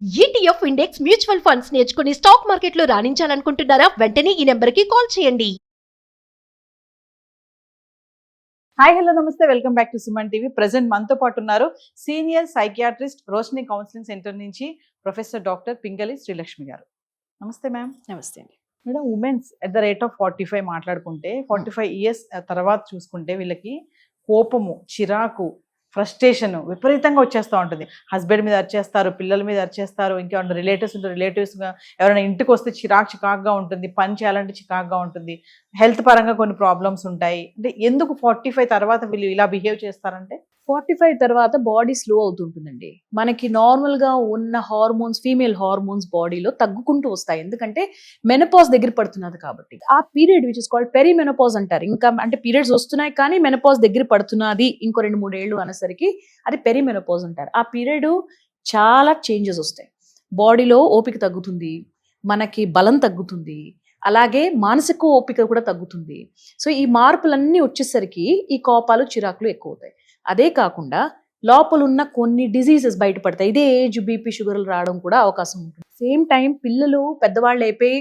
ETF index mutual funds నేర్చుకుని stock మార్కెట్లో రాణించాలనుకుంటున్నారా? వెంటనే ఈ నెంబర్కి కాల్ చేయండి. హాయ్ హలో నమస్తే, welcome back to Suman TV. Present మనతో పాటు ఉన్నారు senior psychiatrist, Roshini counselling centre నుంచి ప్రొఫెసర్ డాక్టర్ పింగళి శ్రీలక్ష్మి గారు. నమస్తే మ్యామ్. నమస్తే అండి. Madam, women's at the rate of 45 మాట్లాడుకుంటే 45 ఇయర్స్ తర్వాత చూసుకుంటే వీళ్ళకి కోపము, చిరాకు, ఫ్రస్ట్రేషన్ విపరీతంగా వచ్చేస్తూ ఉంటుంది. హస్బెండ్ మీద అరిచేస్తారు, పిల్లల మీద అరిచేస్తారు, ఇంకా రిలేటివ్స్ ఉంటే రిలేటివ్స్గా ఎవరైనా ఇంటికి వస్తే చికాకుగా ఉంటుంది, పని చేయాలంటే చికాకుగా ఉంటుంది, హెల్త్ పరంగా కొన్ని ప్రాబ్లమ్స్ ఉంటాయి. అంటే ఎందుకు 45 తర్వాత వీళ్ళు ఇలా బిహేవ్ చేస్తారంటే 45 తర్వాత బాడీ స్లో అవుతుంటుందండి. మనకి నార్మల్గా ఉన్న హార్మోన్స్, ఫీమేల్ హార్మోన్స్ బాడీలో తగ్గుకుంటూ వస్తాయి. ఎందుకంటే మెనోపాజ్ దగ్గర పడుతున్నది కాబట్టి. ఆ period which is called perimenopause అంటారు. ఇంకా అంటే పీరియడ్స్ వస్తున్నాయి కానీ మెనోపాజ్ దగ్గర పడుతున్నది ఇంకో 2-3 ఏళ్ళు అనేసరికి అది పెరిమెనోపాజ్ అంటారు. ఆ పీరియడ్ చాలా చేంజెస్ వస్తాయి. బాడీలో ఓపిక తగ్గుతుంది, మనకి బలం తగ్గుతుంది, అలాగే మానసిక ఓపిక కూడా తగ్గుతుంది. సో ఈ మార్పులన్నీ వచ్చేసరికి ఈ కోపాలు, చిరాకులు ఎక్కువ అవుతాయి. అదే కాకుండా లోపల ఉన్న కొన్ని డిజీజెస్ బయటపడతాయి. ఇదే ఏజ్ బీపీ, షుగర్లు రావడం కూడా అవకాశం ఉంటుంది. సేమ్ టైం పిల్లలు పెద్దవాళ్ళు అయిపోయి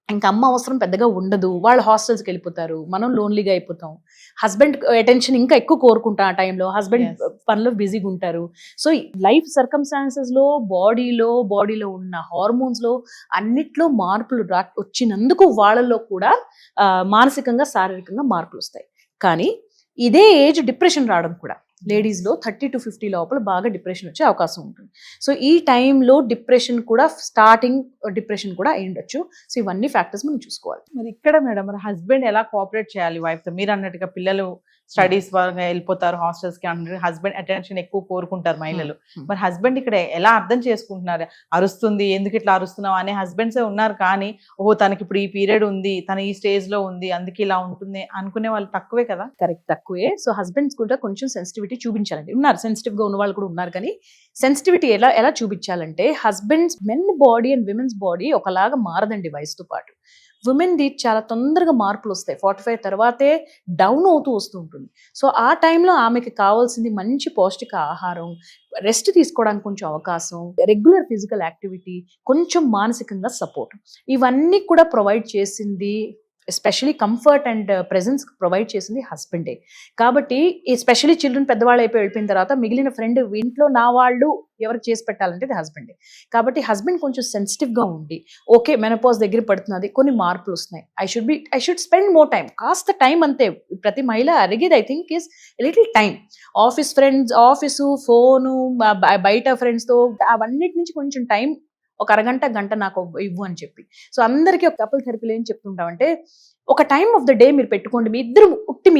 ఇంకా అమ్మ అవసరం పెద్దగా ఉండదు, వాళ్ళు హాస్టల్స్కి వెళ్ళిపోతారు, మనం లోన్లీగా అయిపోతాం. హస్బెండ్ అటెన్షన్ ఇంకా ఎక్కువ కోరుకుంటాం ఆ టైంలో, హస్బెండ్ పనిలో బిజీగా ఉంటారు. సో లైఫ్ సర్కమ్స్టాన్సెస్లో బాడీలో ఉన్న హార్మోన్స్లో అన్నిట్లో మార్పులు వచ్చినందుకు వాళ్ళలో కూడా మానసికంగా, శారీరకంగా మార్పులు వస్తాయి. కానీ ఇదే ఏజ్ డిప్రెషన్ రావడం కూడా లేడీస్లో 30 to 50 లోపల బాగా డిప్రెషన్ వచ్చే అవకాశం ఉంటుంది. సో ఈ టైంలో డిప్రెషన్ కూడా, స్టార్టింగ్ డిప్రెషన్ కూడా అయి ఉండొచ్చు. సో ఇవన్నీ ఫ్యాక్టర్స్ మనం చూసుకోవాలి. మరి ఇక్కడ మేడం, మరి హస్బెండ్ ఎలా కోఆపరేట్ చేయాలి వైఫ్తో? మీరు అన్నట్టుగా పిల్లలు స్టడీస్ పరంగా వెళ్ళిపోతారు హాస్టల్స్కి, హస్బెండ్ అటెన్షన్ ఎక్కువ కోరుకుంటారు మహిళలు. మరి హస్బెండ్ ఇక్కడ ఎలా అర్థం చేసుకుంటున్నారు? అరుస్తుంది, ఎందుకు ఇట్లా అరుస్తున్నావు అనే హస్బెండ్సే ఉన్నారు. కానీ ఓహో తనకి ఇప్పుడు ఈ పీరియడ్ ఉంది, తన ఈ స్టేజ్లో ఉంది, అందుకే ఇలా ఉంటుంది అనుకునే వాళ్ళు తక్కువే కదా? కరెక్ట్, తక్కువే. సో హస్బెండ్స్ కూడా కొంచెం సెన్సిటివిటీ చూపించాలండి. ఉన్నారు సెన్సిటివ్గా ఉన్న వాళ్ళు కూడా ఉన్నారు. కానీ సెన్సిటివిటీ ఎలా చూపించాలంటే, husbands, men body and women's body ఒకలాగా మారదండి వయసుతో పాటు. ఉమెన్ది చాలా తొందరగా మార్పులు వస్తాయి. 45 తర్వాతే డౌన్ అవుతూ వస్తూ ఉంటుంది. సో ఆ టైంలో ఆమెకి కావాల్సింది మంచి పౌష్టిక ఆహారం, రెస్ట్ తీసుకోవడానికి కొంచెం అవకాశం, రెగ్యులర్ ఫిజికల్ యాక్టివిటీ, కొంచెం మానసికంగా సపోర్ట్, ఇవన్నీ కూడా ప్రొవైడ్ చేసింది, especially comfort and presence provide చేసింది హస్బెండే. కాబట్టి ఎస్పెషలీ చిల్డ్రన్ పెద్దవాళ్ళు వెళ్ళిపోయిన తర్వాత మిగిలిన ఫ్రెండ్, ఇంట్లో నా వాళ్ళు ఎవరికి చేసి పెట్టాలంటే అది హస్బెండే. కాబట్టి హస్బెండ్ కొంచెం సెన్సిటివ్గా ఉండి, ఓకే మెనోపాజ్ దగ్గర పడుతున్నది, కొన్ని మార్పులు వస్తున్నాయి, I should spend more time, కాస్త టైం అంతే. ప్రతి మహిళ అడిగేది I think is little time. Office friends, office, phone, బయట ఫ్రెండ్స్తో అవన్నిటి నుంచి కొంచెం టైం, ఒక అరగంట, గంట నాకు ఇవ్వు అని చెప్పి. సో అందరికీ ఒక కపుల్ థెరపీలో ఏం చెప్తుంటామంటే, ఒక టైమ్ ఆఫ్ ద డే మీరు పెట్టుకోండి, మీ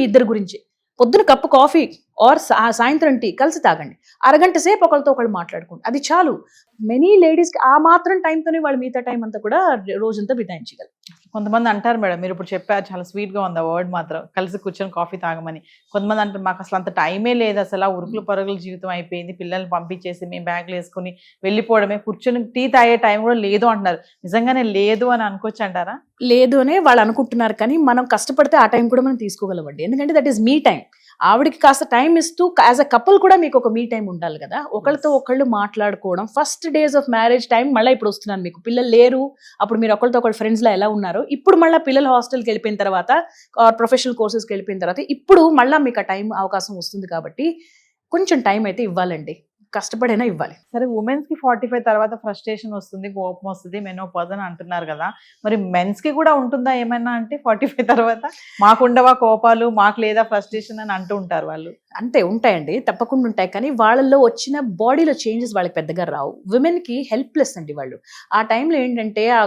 ఇద్దరు గురించి. పొద్దున కప్పు కాఫీ ఆర్ సాయంత్రం టీ కలిసి తాగండి, అరగంట సేపు ఒకరితో ఒకళ్ళు మాట్లాడుకోండి, అది చాలు. మెనీ లేడీస్కి ఆ మాత్రం టైంతోనే వాళ్ళు మిగతా టైం అంతా కూడా రోజంతా బితాయించగలరు. కొంతమంది అంటారు మేడం, మీరు ఇప్పుడు చెప్పారు చాలా స్వీట్గా ఉంది ఆ వర్డ్ మాత్రం, కలిసి కూర్చొని కాఫీ తాగమని. కొంతమంది అంటారు మాకు అసలు అంత టైమే లేదు, అసలు ఆ ఉరుకులు పరుగుల జీవితం అయిపోయింది, పిల్లల్ని పంపించేసి మేము బ్యాగ్లు వేసుకుని వెళ్ళిపోవడమే, కూర్చొని టీ తాగే టైం కూడా లేదు అంటున్నారు. నిజంగానే లేదు అని అనుకోవచ్చు అంటారా? లేదు అనే వాళ్ళు అనుకుంటున్నారు. కానీ మనం కష్టపడితే ఆ టైం కూడా మనం తీసుకోగలమండి. ఎందుకంటే దట్ ఈస్ మీ టైం. ఆవిడకి కాస్త టైం ఇస్తూ యాజ్ అ కపుల్ కూడా మీకు ఒక మీ టైం ఉండాలి కదా. ఒకళ్ళతో ఒకళ్ళు మాట్లాడుకోవడం, first days of marriage time మళ్ళీ ఇప్పుడు వస్తున్నాను, మీకు పిల్లలు లేరు, అప్పుడు మీరు ఒకళ్ళతో ఒకళ్ళు ఫ్రెండ్స్లో ఎలా ఉన్నారు, ఇప్పుడు మళ్ళీ పిల్లలు హాస్టల్కి వెళ్ళిపోయిన తర్వాత, ప్రొఫెషనల్ కోర్సెస్కి వెళ్ళిపోయిన తర్వాత ఇప్పుడు మళ్ళీ మీకు ఆ టైం అవకాశం వస్తుంది. కాబట్టి కొంచెం టైం అయితే ఇవ్వాలండి, కష్టపడైనా ఇవ్వాలి. సరే, ఉమెన్స్ కి 45 తర్వాత ఫ్రస్ట్రేషన్ వస్తుంది, కోపం వస్తుంది, మెనోపాజ్ అని అంటున్నారు కదా. మరి మెన్స్ కి కూడా ఉంటుందా ఏమైనా? అంటే 45 తర్వాత మాకుండవా కోపాలు, మాకు లేదా ఫ్రస్ట్రేషన్ అని అంటూ ఉంటారు వాళ్ళు. అంతే, ఉంటాయండి, తప్పకుండా ఉంటాయి. కానీ వాళ్ళల్లో వచ్చిన బాడీలో చేంజెస్ వాళ్ళకి పెద్దగా రావు. విమెన్కి హెల్ప్లెస్ అండి వాళ్ళు. ఆ టైంలో ఏంటంటే ఆ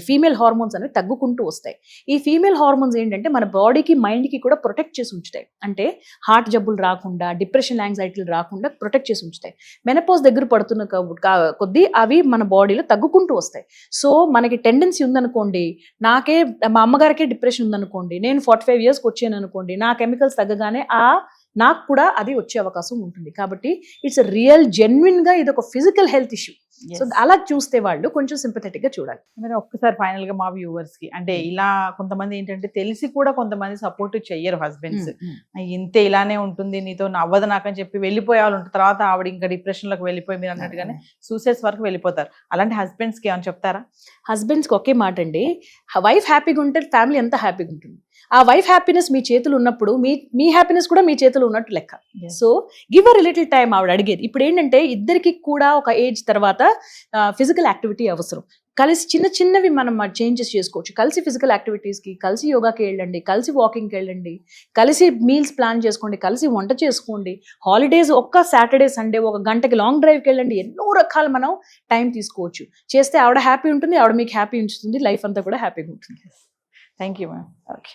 ఫీమేల్ హార్మోన్స్ అనేవి తగ్గుకుంటూ వస్తాయి. ఈ ఫీమేల్ హార్మోన్స్ ఏంటంటే మన బాడీకి, మైండ్కి కూడా ప్రొటెక్ట్ చేసి ఉంచుతాయి. అంటే హార్ట్ జబ్బులు రాకుండా, డిప్రెషన్, యాంగ్జైటీలు రాకుండా ప్రొటెక్ట్ చేసి ఉంచుతాయి. మెనోపాజ్ దగ్గర పడుతున్న కొద్దీ అవి మన బాడీలో తగ్గుకుంటూ వస్తాయి. సో మనకి టెండెన్సీ ఉందనుకోండి, మా అమ్మగారికే డిప్రెషన్ ఉందనుకోండి, నేను 45 yearsకి వచ్చాను అనుకోండి, నా కెమికల్స్ తగ్గగానే నాకు కూడా అది వచ్చే అవకాశం ఉంటుంది. కాబట్టి ఇట్స్ రియల్ జెన్యున్ గా ఇది ఒక ఫిజికల్ హెల్త్ ఇష్యూ. సో అలా చూస్తే వాళ్ళు కొంచెం సింపథెటిక్ గా చూడాలి. మరి ఒక్కసారి ఫైనల్ గా మా వ్యూవర్స్ కి అంటే ఇలా కొంతమంది ఏంటంటే తెలిసి కూడా కొంతమంది సపోర్ట్ చెయ్యరు హస్బెండ్స్, ఇంతే ఇలానే ఉంటుంది నీతో నవ్వదు నాకని చెప్పి వెళ్ళిపోయే వాళ్ళు ఉంటారు. తర్వాత ఆవిడ ఇంకా డిప్రెషన్ లోకి వెళ్ళిపోయి మీరు అన్నట్టుగానే సూసైడ్స్ వరకు వెళ్ళిపోతారు. అలాంటి హస్బెండ్స్ కి ఏమైనా చెప్తారా? హస్బెండ్స్ కి ఒకే మాట అండి, వైఫ్ హ్యాపీగా ఉంటే ఫ్యామిలీ ఎంత హ్యాపీగా ఉంటుంది. ఆ వైఫ్ హ్యాపీనెస్ మీ చేతులు ఉన్నప్పుడు మీ హ్యాపీనెస్ కూడా మీ చేతులు ఉన్నట్టు లెక్క. So give a little time ఆవిడ అడిగేది. ఇప్పుడు ఏంటంటే ఇద్దరికి కూడా ఒక ఏజ్ తర్వాత ఫిజికల్ యాక్టివిటీ అవసరం. కలిసి చిన్న చిన్నవి మనం చేంజెస్ చేసుకోవచ్చు. కలిసి ఫిజికల్ యాక్టివిటీస్కి, కలిసి యోగాకి వెళ్ళండి, కలిసి వాకింగ్కి వెళ్ళండి, కలిసి మీల్స్ ప్లాన్ చేసుకోండి, కలిసి వంట చేసుకోండి. హాలిడేస్ ఒక్క సాటర్డే సండే ఒక గంటకి లాంగ్ డ్రైవ్కి వెళ్ళండి. ఎన్నో రకాలు మనం టైం తీసుకోవచ్చు. చేస్తే ఆవిడ హ్యాపీ ఉంటుంది, ఆవిడ మీకు హ్యాపీ ఉంచుతుంది, లైఫ్ అంతా కూడా హ్యాపీగా ఉంటుంది. Thank you ma'am. ఓకే.